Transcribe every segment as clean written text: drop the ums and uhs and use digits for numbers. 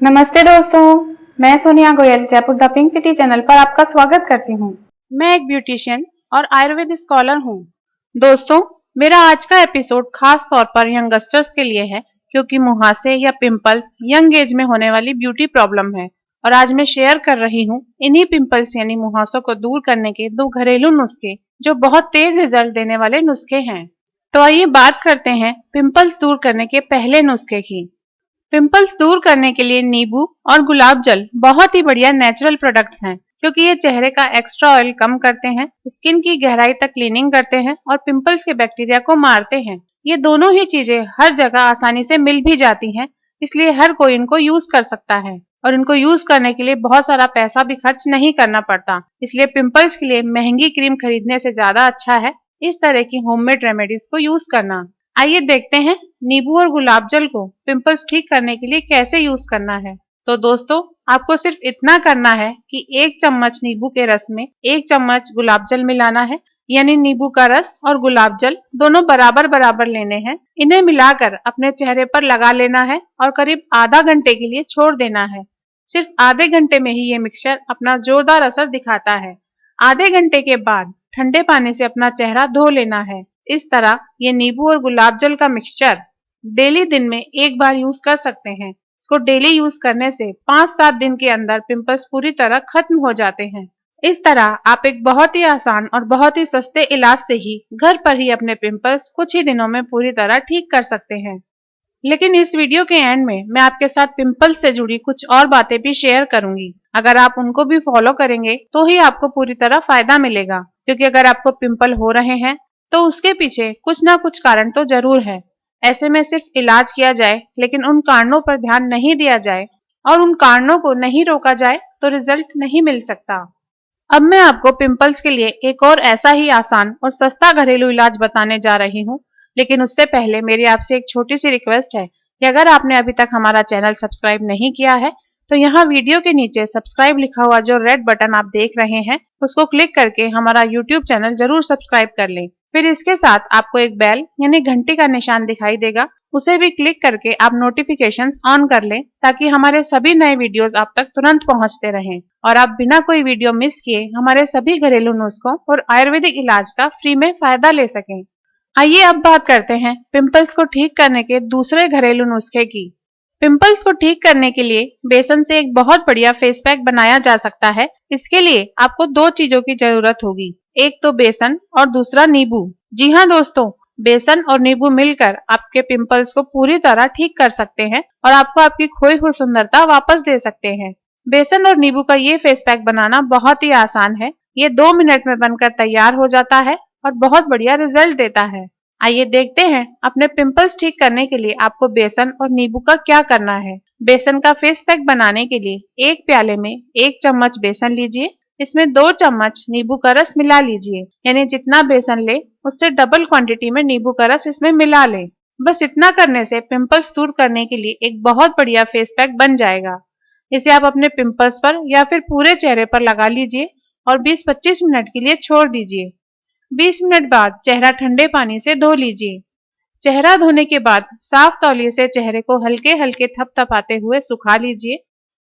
नमस्ते दोस्तों, मैं Sonia Goyal Jaipur the pink city channel पर आपका स्वागत करती हूँ। मैं एक ब्यूटिशियन और आयुर्वेद स्कॉलर हूँ। दोस्तों, मेरा आज का एपिसोड खास तौर पर यंगस्टर्स के लिए है क्योंकि मुहासे या पिंपल्स यंग एज में होने वाली ब्यूटी प्रॉब्लम है और आज मैं शेयर कर रही हूँ इन्हीं पिंपल्स यानी मुहासों को दूर करने के 2 घरेलू नुस्खे जो बहुत तेज रिजल्ट देने वाले नुस्खे हैं। तो आइए बात करते हैं पिंपल्स दूर करने के पहले नुस्खे की। पिंपल्स दूर करने के लिए नींबू और गुलाब जल बहुत ही बढ़िया नेचुरल प्रोडक्ट्स हैं क्योंकि ये चेहरे का एक्स्ट्रा ऑयल कम करते हैं, स्किन की गहराई तक क्लीनिंग करते हैं और पिंपल्स के बैक्टीरिया को मारते हैं। ये दोनों ही चीजें हर जगह आसानी से मिल भी जाती हैं, इसलिए हर कोई इनको यूज कर सकता है और इनको यूज करने के लिए बहुत सारा पैसा भी खर्च नहीं करना पड़ता। इसलिए पिंपल्स के लिए महंगी क्रीम खरीदने से ज्यादा अच्छा है इस तरह की होममेड रेमेडीज को यूज करना। आइए देखते हैं नींबू और गुलाब जल को पिंपल्स ठीक करने के लिए कैसे यूज करना है। तो दोस्तों, आपको सिर्फ इतना करना है कि 1 चम्मच नींबू के रस में 1 चम्मच गुलाब जल मिलाना है, यानी नींबू का रस और गुलाब जल दोनों बराबर बराबर लेने हैं। इन्हें मिलाकर अपने चेहरे पर लगा लेना है और करीब आधा घंटे के लिए छोड़ देना है। सिर्फ आधे घंटे में ही ये मिक्सचर अपना जोरदार असर दिखाता है। आधे घंटे के बाद ठंडे पानी से अपना चेहरा धो लेना है। इस तरह ये नींबू और गुलाब जल का मिक्सचर डेली दिन में 1 बार यूज कर सकते हैं। इसको डेली यूज करने से 5-7 दिन के अंदर पिंपल्स पूरी तरह खत्म हो जाते हैं। इस तरह आप एक बहुत ही आसान और बहुत ही सस्ते इलाज से ही घर पर ही अपने पिंपल्स कुछ ही दिनों में पूरी तरह ठीक कर सकते हैं। लेकिन इस वीडियो के एंड में मैं आपके साथ पिंपल्स से जुड़ी कुछ और बातें भी शेयर करूंगी। अगर आप उनको भी फॉलो करेंगे तो ही आपको पूरी तरह फायदा मिलेगा, क्योंकि अगर आपको पिंपल हो रहे हैं तो उसके पीछे कुछ ना कुछ कारण तो जरूर है। ऐसे में सिर्फ इलाज किया जाए लेकिन उन कारणों पर ध्यान नहीं दिया जाए और उन कारणों को नहीं रोका जाए तो रिजल्ट नहीं मिल सकता। अब मैं आपको पिंपल्स के लिए एक और ऐसा ही आसान और सस्ता घरेलू इलाज बताने जा रही हूँ। लेकिन उससे पहले मेरी आपसे एक छोटी सी रिक्वेस्ट है कि अगर आपने अभी तक हमारा चैनल सब्सक्राइब नहीं किया है तो यहाँ वीडियो के नीचे सब्सक्राइब लिखा हुआ जो रेड बटन आप देख रहे हैं उसको क्लिक करके हमारा यूट्यूब चैनल जरूर सब्सक्राइब कर लें। फिर इसके साथ आपको एक बेल यानी घंटी का निशान दिखाई देगा, उसे भी क्लिक करके आप नोटिफिकेशंस ऑन कर लें ताकि हमारे सभी नए वीडियोस आप तक तुरंत पहुंचते रहें और आप बिना कोई वीडियो मिस किए हमारे सभी घरेलू नुस्खों और आयुर्वेदिक इलाज का फ्री में फायदा ले सकें। आइए अब बात करते हैं पिंपल्स को ठीक करने के दूसरे घरेलू नुस्खे की। पिंपल्स को ठीक करने के लिए बेसन से एक बहुत बढ़िया फेस पैक बनाया जा सकता है। इसके लिए आपको 2 चीजों की जरूरत होगी, एक तो बेसन और दूसरा नींबू। जी हाँ दोस्तों, बेसन और नींबू मिलकर आपके पिंपल्स को पूरी तरह ठीक कर सकते हैं और आपको आपकी खोई हुई सुंदरता वापस दे सकते हैं। बेसन और नींबू का ये फेस पैक बनाना बहुत ही आसान है। ये 2 मिनट में बनकर तैयार हो जाता है और बहुत बढ़िया रिजल्ट देता है। आइए देखते हैं अपने पिंपल्स ठीक करने के लिए आपको बेसन और नींबू का क्या करना है। बेसन का फेस पैक बनाने के लिए 1 प्याले में 1 चम्मच बेसन लीजिए, इसमें 2 चम्मच नींबू का रस मिला लीजिए, यानी जितना बेसन ले उससे डबल क्वांटिटी में नींबू का रस इसमें मिला ले। बस इतना करने से पिंपल्स दूर करने के लिए एक बहुत बढ़िया फेस पैक बन जाएगा। इसे आप अपने पिंपल्स पर या फिर पूरे चेहरे पर लगा लीजिए और 20-25 मिनट के लिए छोड़ दीजिए। 20 मिनट बाद चेहरा ठंडे पानी से धो लीजिए। चेहरा धोने के बाद साफ तौलिए से चेहरे को हल्के हल्के थपथपाते हुए सुखा लीजिए।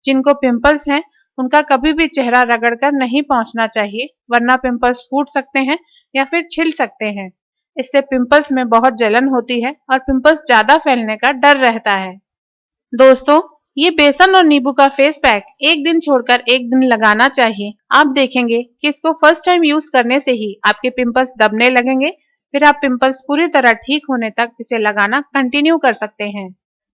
जिनको पिंपल्स हैं उनका कभी भी चेहरा रगड़कर नहीं पहुंचना चाहिए, वरना पिंपल्स फूट सकते हैं या फिर छिल सकते हैं। इससे पिंपल्स में बहुत जलन होती है और पिंपल्स ज्यादा फैलने का डर रहता है। दोस्तों, ये बेसन और नींबू का फेस पैक 1 दिन छोड़कर 1 दिन लगाना चाहिए। आप देखेंगे कि इसको फर्स्ट टाइम यूज करने से ही आपके पिंपल्स दबने लगेंगे। फिर आप पिंपल्स पूरी तरह ठीक होने तक इसे लगाना कंटिन्यू कर सकते हैं।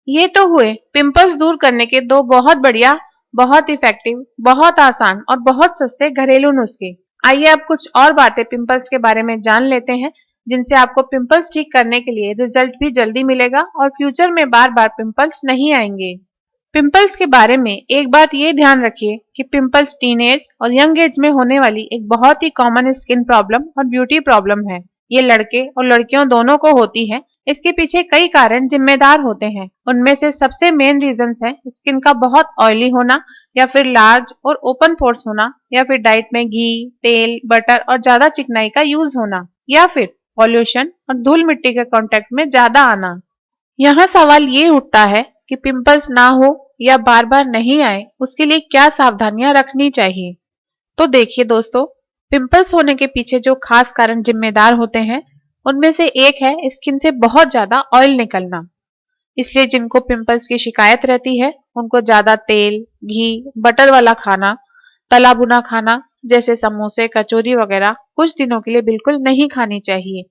ये तो हुए पिंपल्स दूर करने के 2 बहुत बढ़िया, बहुत इफेक्टिव, बहुत आसान और बहुत सस्ते घरेलू नुस्खे। आइए अब कुछ और बातें पिंपल्स के बारे में जान लेते हैं, जिनसे आपको पिंपल्स ठीक करने के लिए रिजल्ट भी जल्दी मिलेगा और फ्यूचर में बार बार पिंपल्स नहीं आएंगे। पिंपल्स के बारे में एक बात ये ध्यान रखिए कि पिंपल्स टीनेज और यंग एज में होने वाली एक बहुत ही कॉमन स्किन प्रॉब्लम और ब्यूटी प्रॉब्लम है। ये लड़के और लड़कियों दोनों को होती है। इसके पीछे कई कारण जिम्मेदार होते हैं। उनमें से सबसे मेन रीजंस है स्किन का बहुत ऑयली होना, या फिर लार्ज और ओपन पोर्स होना, या फिर डाइट में घी, तेल, बटर और ज्यादा चिकनाई का यूज होना, या फिर पॉल्यूशन और धूल मिट्टी के कांटेक्ट में ज्यादा आना। यहाँ सवाल ये उठता है कि पिंपल्स ना हो या बार बार नहीं आए उसके लिए क्या सावधानियां रखनी चाहिए। तो देखिए दोस्तों, पिंपल्स होने के पीछे जो खास कारण जिम्मेदार होते हैं उनमें से एक है स्किन से बहुत ज्यादा ऑयल निकलना। इसलिए जिनको पिंपल्स की शिकायत रहती है उनको ज्यादा तेल, घी, बटर वाला खाना, तला भुना खाना जैसे समोसे, कचौरी वगैरह कुछ दिनों के लिए बिल्कुल नहीं खानी चाहिए।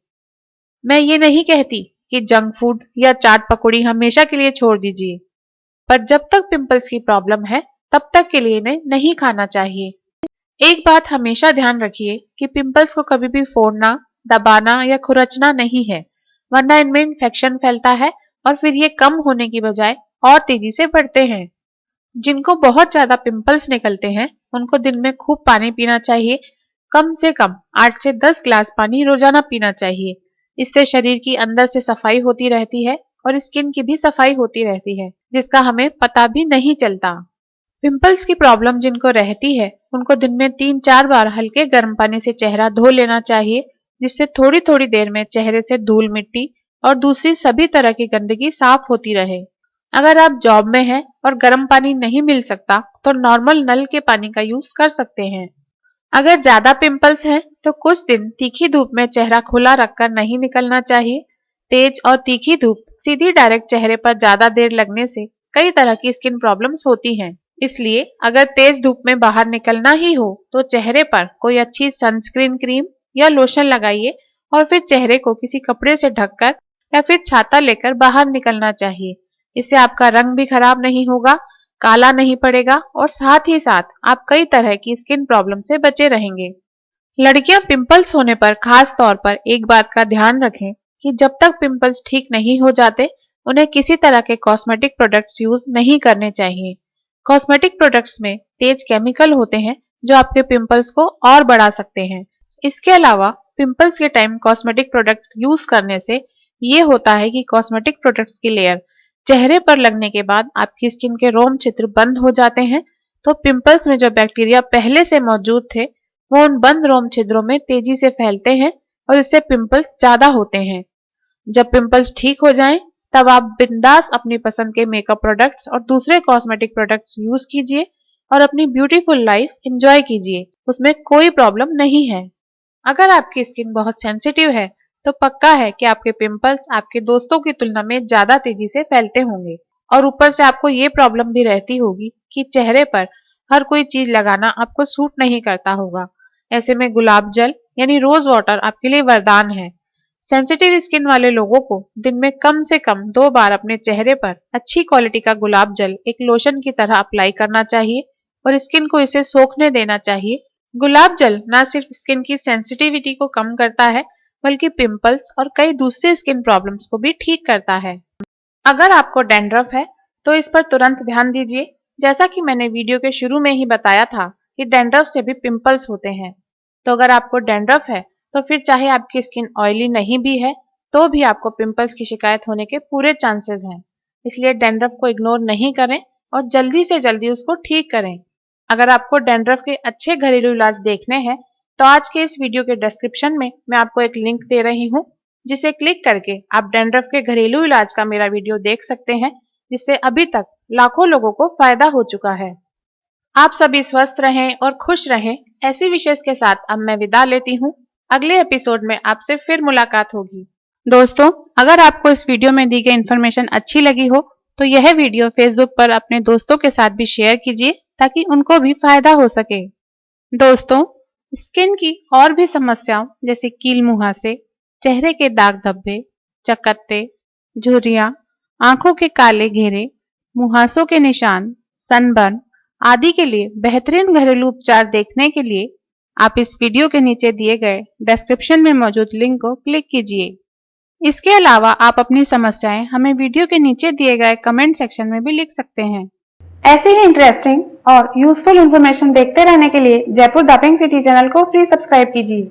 मैं ये नहीं कहती कि जंक फूड या चाट पकौड़ी हमेशा के लिए छोड़ दीजिए, पर जब तक पिंपल्स की प्रॉब्लम है तब तक के लिए इन्हें नहीं खाना चाहिए। एक बात हमेशा ध्यान रखिए कि पिंपल्स को कभी भी फोड़ना, दबाना या खुरचना नहीं है, वरना इनमें इन्फेक्शन फैलता है और फिर ये कम होने की बजाय और तेजी से बढ़ते हैं। जिनको बहुत ज्यादा पिंपल्स निकलते हैं उनको दिन में खूब पानी पीना चाहिए। कम से कम 8 से 10 ग्लास पानी रोजाना पीना चाहिए। इससे शरीर की अंदर से सफाई होती रहती है और स्किन की भी सफाई होती रहती है, जिसका हमें पता भी नहीं चलता। पिंपल्स की प्रॉब्लम जिनको रहती है उनको दिन में 3-4 बार हल्के गर्म पानी से चेहरा धो लेना चाहिए, जिससे थोड़ी थोड़ी देर में चेहरे से धूल मिट्टी और दूसरी सभी तरह की गंदगी साफ होती रहे। अगर आप जॉब में हैं और गर्म पानी नहीं मिल सकता तो नॉर्मल नल के पानी का यूज कर सकते हैं। अगर ज्यादा पिंपल्स हैं तो कुछ दिन तीखी धूप में चेहरा खुला रखकर नहीं निकलना चाहिए। तेज और तीखी धूप सीधी डायरेक्ट चेहरे पर ज्यादा देर लगने से कई तरह की स्किन प्रॉब्लम्स होती हैं। इसलिए अगर तेज धूप में बाहर निकलना ही हो तो चेहरे पर कोई अच्छी सनस्क्रीन क्रीम या लोशन लगाइए और फिर चेहरे को किसी कपड़े से ढककर या फिर छाता लेकर बाहर निकलना चाहिए। इससे आपका रंग भी खराब नहीं होगा, काला नहीं पड़ेगा और साथ ही साथ आप कई तरह की स्किन प्रॉब्लम से बचे रहेंगे। लड़कियां पिंपल्स होने पर खास तौर पर एक बात का ध्यान रखें कि जब तक पिंपल्स ठीक नहीं हो जाते उन्हें किसी तरह के कॉस्मेटिक प्रोडक्ट्स यूज नहीं करने चाहिए। कॉस्मेटिक प्रोडक्ट्स में तेज केमिकल होते हैं जो आपके पिंपल्स को और बढ़ा सकते हैं। इसके अलावा पिंपल्स के टाइम कॉस्मेटिक प्रोडक्ट यूज करने से ये होता है कि कॉस्मेटिक प्रोडक्ट्स की लेयर चेहरे पर लगने के बाद आपकी स्किन के रोम छिद्र बंद हो जाते हैं, तो पिंपल्स में जो बैक्टीरिया पहले से मौजूद थे वो उन बंद रोम छिद्रों में तेजी से फैलते हैं और इससे पिंपल्स ज्यादा होते हैं। जब पिंपल्स ठीक हो जाएं, तब आप बिंदास अपनी पसंद के मेकअप प्रोडक्ट्स और दूसरे कॉस्मेटिक प्रोडक्ट्स यूज कीजिए और अपनी ब्यूटीफुल लाइफ एंजॉय कीजिए, उसमें कोई प्रॉब्लम नहीं है। अगर आपकी स्किन बहुत सेंसिटिव है तो पक्का है कि आपके पिंपल्स आपके दोस्तों की तुलना में ज्यादा तेजी से फैलते होंगे और ऊपर से आपको ये प्रॉब्लम भी रहती होगी कि चेहरे पर हर कोई चीज लगाना आपको सूट नहीं करता होगा। ऐसे में गुलाब जल यानी रोज वाटर आपके लिए वरदान है। सेंसिटिव स्किन वाले लोगों को दिन में कम से कम 2 बार अपने चेहरे पर अच्छी क्वालिटी का गुलाब जल एक लोशन की तरह अप्लाई करना चाहिए और स्किन को इसे सोखने देना चाहिए। गुलाब जल न सिर्फ स्किन की सेंसिटिविटी को कम करता है बल्कि पिंपल्स और कई दूसरे स्किन प्रॉब्लम्स को भी ठीक करता है। अगर आपको डैंड्रफ है तो इस पर तुरंत ध्यान दीजिए। जैसा कि मैंने वीडियो के शुरू में ही बताया था कि डैंड्रफ से भी पिंपल्स होते हैं। तो अगर आपको डैंड्रफ है तो फिर चाहे आपकी स्किन ऑयली नहीं भी है तो भी आपको पिंपल्स की शिकायत होने के पूरे चांसेस हैं। इसलिए डैंड्रफ को इग्नोर नहीं करें और जल्दी से जल्दी उसको ठीक करें। अगर आपको डैंड्रफ के अच्छे घरेलू इलाज देखने हैं तो आज के इस वीडियो के डिस्क्रिप्शन में मैं आपको एक लिंक दे रही हूँ, जिसे क्लिक करके आप डैंड्रफ के घरेलू इलाज का मेरा वीडियो देख सकते हैं, जिससे अभी तक लाखों लोगों को फायदा हो चुका है। आप सभी स्वस्थ रहें और खुश रहें, ऐसी विशेष के साथ अब मैं विदा लेती हूँ। अगले एपिसोड में आपसे फिर मुलाकात होगी। दोस्तों, अगर आपको इस वीडियो में दी गई इन्फॉर्मेशन अच्छी लगी हो तो यह वीडियो फेसबुक पर अपने दोस्तों के साथ भी शेयर कीजिए ताकि उनको भी फायदा हो सके। दोस्तों, स्किन की और भी समस्याओं जैसे कील मुहासे, चेहरे के दाग धब्बे, चकत्ते, झुर्रियां, आंखों के काले घेरे, मुहासों के निशान, सनबर्न आदि के लिए बेहतरीन घरेलू उपचार देखने के लिए आप इस वीडियो के नीचे दिए गए डिस्क्रिप्शन में मौजूद लिंक को क्लिक कीजिए। इसके अलावा आप अपनी समस्याएं हमें वीडियो के नीचे दिए गए कमेंट सेक्शन में भी लिख सकते हैं। ऐसे ही इंटरेस्टिंग और यूजफुल इंफॉर्मेशन देखते रहने के लिए Jaipur the pink city channel को फ्री सब्सक्राइब कीजिए।